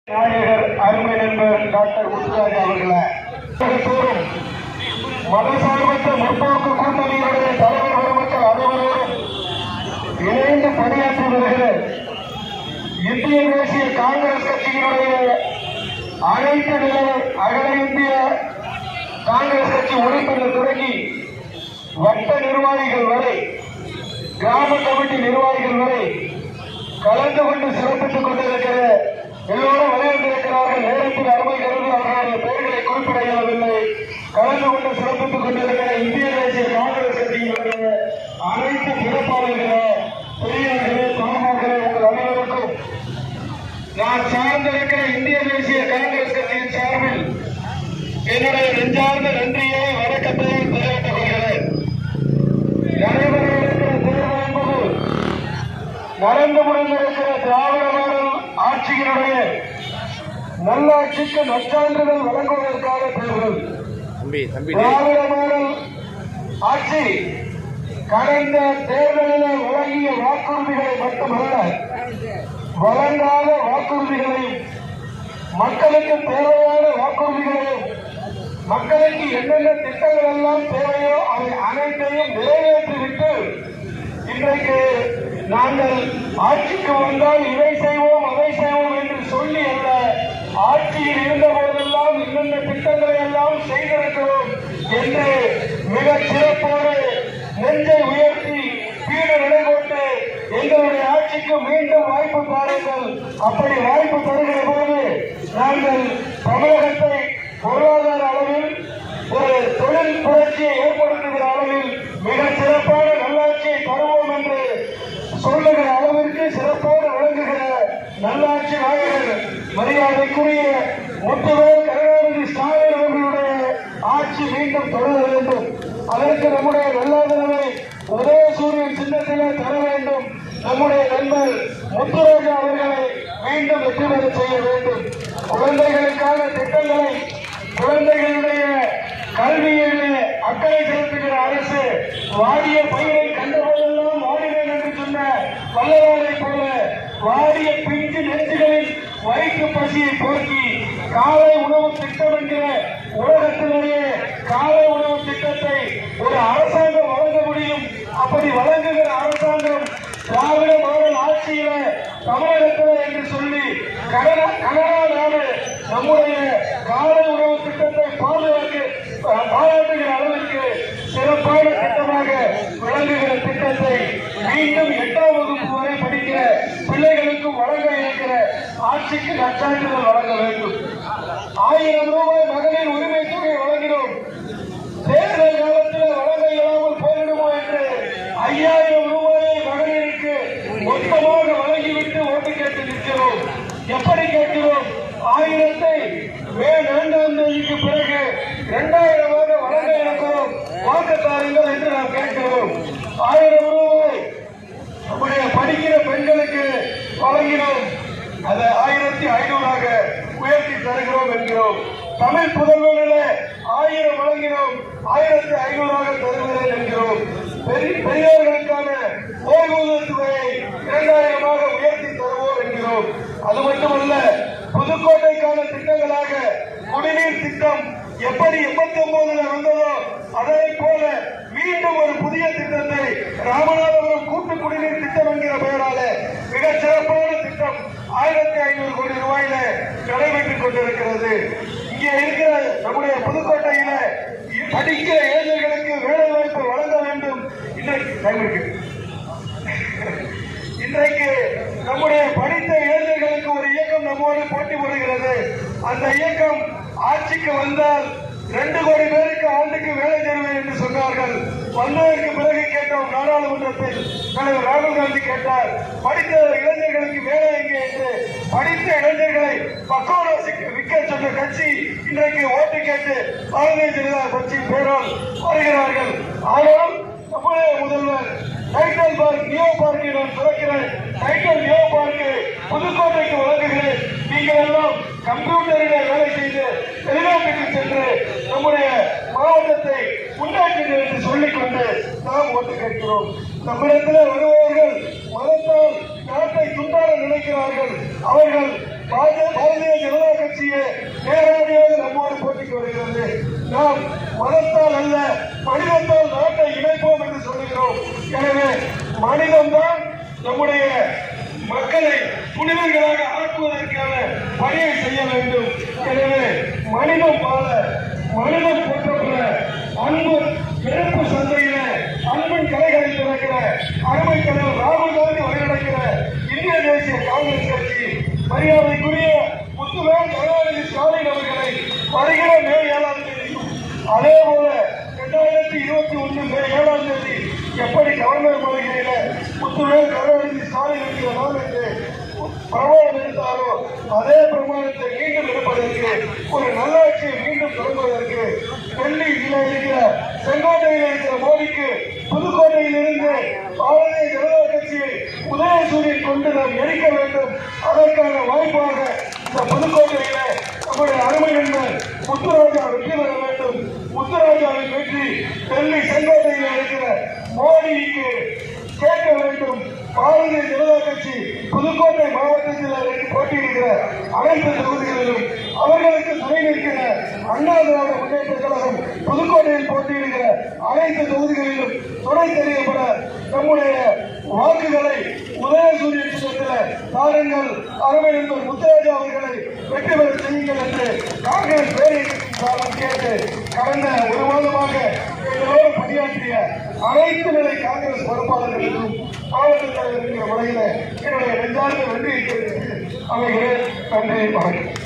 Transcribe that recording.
நாயகர் அருமை நண்பர் டாக்டர் முத்துராஜ் அவர்களை மதசார்பற்ற முற்போக்கு கூட்டணியினுடைய தலைவர் பெருமக்கள் அனைவரோடும் இணைந்து பணியாற்றி வருகிற இந்திய தேசிய காங்கிரஸ் கட்சியினுடைய அனைத்து நிலை அகில இந்திய காங்கிரஸ் கட்சி உறுப்பினர் தொடங்கி வட்ட நிர்வாகிகள் வரை கிராம கமிட்டி நிர்வாகிகள் வரை கலந்து கொண்டு சிறப்பித்துக் கொண்டிருக்கிற எல்லோரும் வலியுறுத்தியிருக்கிறார்கள். நேரத்தில் அருமை கருதி அவர்களுடைய பெயர்களை குறிப்பிட இயலவில்லை. கலந்து கொண்டு சிறப்பித்துக் கொண்டிருக்கிற இந்திய தேசிய காங்கிரஸ் கட்சியினுடைய அனைத்து சிறப்பாளர்களே, பெரியவர்களே, சமமார்களே, உங்கள் அனைவருக்கும் நான் சார்ந்திருக்கிற இந்திய தேசிய காங்கிரஸ் கட்சியின் சார்பில் என்னுடைய நெஞ்சார்ந்த நன்றியை வணக்கத்தையும் தெரிவித்துக் கொள்கிறேன். நடைபெறவிருக்கிற தேர்தல் என்பது நடந்து முடிந்திருக்கிற திராவிட மாடல் ஆட்சியினுடைய நல்லாட்சிக்கு நற்சான்றிதழ் வழங்குவதற்கான தேர்தல். திராவிட மாடல் ஆட்சி கடந்த தேர்தலில் வழங்கிய வாக்குறுதிகளை மட்டுமல்ல, வழங்காத வாக்குறுதிகளையும் மக்களுக்கு தேவையான வாக்குறுதிகளையும் மக்களுக்கு என்னென்ன திட்டங்கள் எல்லாம் தேவையோ அவை அனைத்தையும் நிறைவேற்றிவிட்டு இன்றைக்கு நாங்கள் ஆட்சிக்கு வந்தால் இதை செய்வோம் அதை செய்வோம் என்று சொல்லி அல்ல, ஆட்சியில் இருந்த போதெல்லாம் இன்னென்ன திட்டங்களை எல்லாம் செய்திருக்கிறோம் என்று மிக சிறப்போடு நெஞ்சை உயர்த்தி வீடு நடைபோட்டு எங்களுடைய ஆட்சிக்கு மீண்டும் வாய்ப்பு தாருங்கள். அப்படி வாய்ப்பு தருகிற போது நாங்கள் தமிழகத்தை பொருளாதார அளவில் ஒரு தொழில் புரட்சியை ஏற்படுத்துகிற அளவில் மிக சிறப்பான நல்லாட்சியை தருவோம் என்று சொல்லுகிற அளவிற்கு சிறப்போடு விளங்குகிற நல்லாட்சி நாயகர் மரியாதைக்குரிய முத்துவேல் கருணாநிதி ஸ்டாலின் அவர்களுடைய ஆட்சி மீண்டும் தொடர வேண்டும். அதற்கு நம்முடைய நல்லாதரவை உதயசூரியன் சின்னத்திலே தர வேண்டும். நம்முடைய நண்பர் முத்துராஜா அவர்களை மீண்டும் வெற்றி பெற செய்ய வேண்டும். குழந்தைகளுக்கான திட்டங்களை, குழந்தைகளுடைய கல்வியிலே அக்கறை செலுத்துகிற அரசு, வாடிய பயிரை கண்டபோதெல்லாம் வாடினேன் என்று சொன்ன வல்லவரை போல வாடிய பிஞ்சு நெஞ்சுகளில் வயிற்று பசியை போக்கி காலை உணவு திட்டம் என்கிற உலகத்திலேயே காலை உணவு திட்டத்தை ஒரு அரசாங்கம் வழங்க முடியும். அப்படி வழங்குகிற அரசாங்கம் திராவிட மாடல் ஆட்சியில தமிழகத்தில் என்று சொல்லி கனடா நாடு நம்முடைய காலை உணவு திட்டத்தை பாராட்டுகிற அளவிற்கு சிறப்பான திட்டமாக விளங்குகிற திட்டத்தை மீண்டும் 8ஆம் வகுப்பு வரை படிக்கிற பிள்ளைகளுக்கு வழங்க இருக்கிற ஆட்சிக்கு நற்சான்றிதழ் வழங்க வேண்டும். 1000 ரூபாய் மகளிர் உரிமை தொகை வழங்கினோம். தேர்தல் காலத்தில் வழங்க இயலாமல் போயிடுமோ என்று 5000 ரூபாயை மகளிருக்கு மொத்தமாக வழங்கிவிட்டு ஓட்டு கேட்டு நிற்கிறோம். எப்படி கேட்கிறோம்? 1000-ஐ மே 4ஆம் தேதிக்கு பிறகு 2000-ஆக வழங்க இருக்கிறோம், வாக்குத்தாருங்கள் என்று நாம் கேட்கிறோம். 1000 ரூபாய் நம்முடைய படிக்கிற பெண்களுக்கு வழங்கினோம், அதை 1500-ஆக உயர்த்தி தருகிறோம் என்கிறோம். தமிழ் புதல்வர்களே 1000 வழங்கினோம், 1500-ஆக தருகிறேன் என்கிறோம். பெரியவர்களுக்கான ஓய்வூதிய தொகையை 2000-ஆக உயர்த்தி தருவோம் என்கிறோம். அது மட்டுமல்ல, புதுக்கோட்டைக்கான திட்டங்களாக குடிநீர் திட்டம் எப்படி 89-ல் வந்ததோ அதே போல மீண்டும் ஒரு புதிய திட்டத்தை ராமநாதபுரம் கூட்டு குடிநீர் திட்டம் என்கிற பெயரால மிக சிறப்பான திட்டம் 1500 கோடி ரூபாயில நடைபெற்றுக் கொண்டிருக்கிறது. இங்கே இருக்கிற நம்முடைய புதுக்கோட்டையில படிக்கிற இளைஞர்களுக்கு வேலை வாய்ப்பு வழங்க வேண்டும். இன்றைக்கு நம்முடைய படித்த இளைஞர்களுக்கு ஒரு இயக்கம் நம்மோடு போட்டி போடுகிறது. அந்த இயக்கம் ஆட்சிக்கு வந்தால் 2 கோடி பேருக்கு ஆண்டுக்கு வேலை தருவேன் என்று சொன்னார்கள். வந்ததற்கு பிறகு கேட்டோம், நாடாளுமன்றத்தில் தலைவர் ராகுல் காந்தி கேட்டார், படித்த இளைஞர்களுக்கு வேலை எங்கே என்று. படித்த இளைஞர்களை பக்கோராசிக்கு விற்க சொன்ன கட்சி இன்றைக்கு ஓட்டு கேட்டு பாரதிய ஜனதா கட்சி பேரால் வருகிறார்கள். ஆனால் நம்முடைய முதல்வர் டைட்டல் பார்க் நியோ பார்க்கை நான் திறக்கிறேன், டைட்டல் நியோ பார்க்கை புதுக்கோட்டைக்கு வழங்குகிறேன், நீங்கள் எல்லாம் கம்ப்யூட்டரிலே வேலை செய்து வெளிநாட்டுக்கு சென்று நம்முடைய மாவட்டத்தை முன்னேற்றுங்கள் என்று சொல்லிக்கொண்டு நாம் ஓட்டு கேட்கிறோம். நம்மிடத்தில் வருபவர்கள் மதத்தால் நாட்டை துண்டாட நினைக்கிறார்கள். அவர்கள் பாரதிய நடைபெற்று வருகிறது. நாம் மதத்தால் அல்ல மனிதத்தால் நாட்டை இணைப்போம் என்று சொல்லுகிறோம். எனவே மனிதம்தான் நம்முடைய மக்களை புனிதர்களாக ஆக்குவதற்கான பணியை செய்ய வேண்டும். எனவே மனிதம் வாழ மனிதம் போற்றப்பட அன்பு பிறப்பு சந்தையில அன்பின் கலைகளை திறக்கிற அருமை தலைவர் ராகுல் காந்தி வழிநடக்கிற இந்திய தேசிய காங்கிரஸ் கட்சி மரியாதைக்குரிய முத்துவேல் கருணாநிதி ஸ்டாலின் அவர்களை வருகிற மே 7ஆம் தேதியும் அதே போல 2021 மே 7ஆம் தேதி எப்படி கவர்னர் மாளிகையில முத்துவேல் கருணாநிதி ஸ்டாலின் என்கிற நாள் என்று பிரமாணம் எடுத்தாரோ அதே பிரமாணத்தை மீண்டும் எடுப்பதற்கு ஒரு நல்லாட்சியை மீண்டும் தொடங்குவதற்கு டெல்லியில் இருக்கிற செங்கோட்டையில் இருக்கிற மோடிக்கு புதுக்கோட்டையில் இருந்து பாரதிய ஜனதா கட்சியை உதயசூரியன் கொண்டு நாம் எரிக்க வேண்டும். அதற்கான வாய்ப்பாக இந்த புதுக்கோட்டையில நம்முடைய அருமை நண்பர் முத்துராஜா வெற்றி பெற வேண்டும். முத்துராஜாவின் வெற்றி டெல்லி செங்கோட்டையில் இருக்கிற மோடிக்கு கேட்க வேண்டும். பாரதிய ஜனதா கட்சி புதுக்கோட்டை மாவட்டத்தில் போட்டியிடுகிற அனைத்து தொகுதிகளிலும் அவர்களுக்கு துணை நிற்கிற அண்ணா திராவிட முன்னேற்ற கழகம் புதுக்கோட்டையில் போட்டியிடுகிற அனைத்து தொகுதிகளிலும் துணை தெரியப்பட நம்முடைய வாக்குகளை உதயசூரியன் சின்னத்தில் தாருங்கள். அருமை நண்பர் முத்துராஜா அவர்களை வெற்றி பெற செய்யுங்கள் என்று காங்கிரஸ் பேரியக்கத்தின் கேட்டு கடந்த ஒரு மாதமாக எங்களோடு பணியாற்றிய அனைத்து நிலை காங்கிரஸ் பொறுப்பாளர்களுக்கும் மாவட்ட தலைவர் என்கிற முறையில் என்னுடைய நெஞ்சார்ந்த நன்றியை தெரிவித்து அமைகிறேன். நன்றி, வணக்கம்.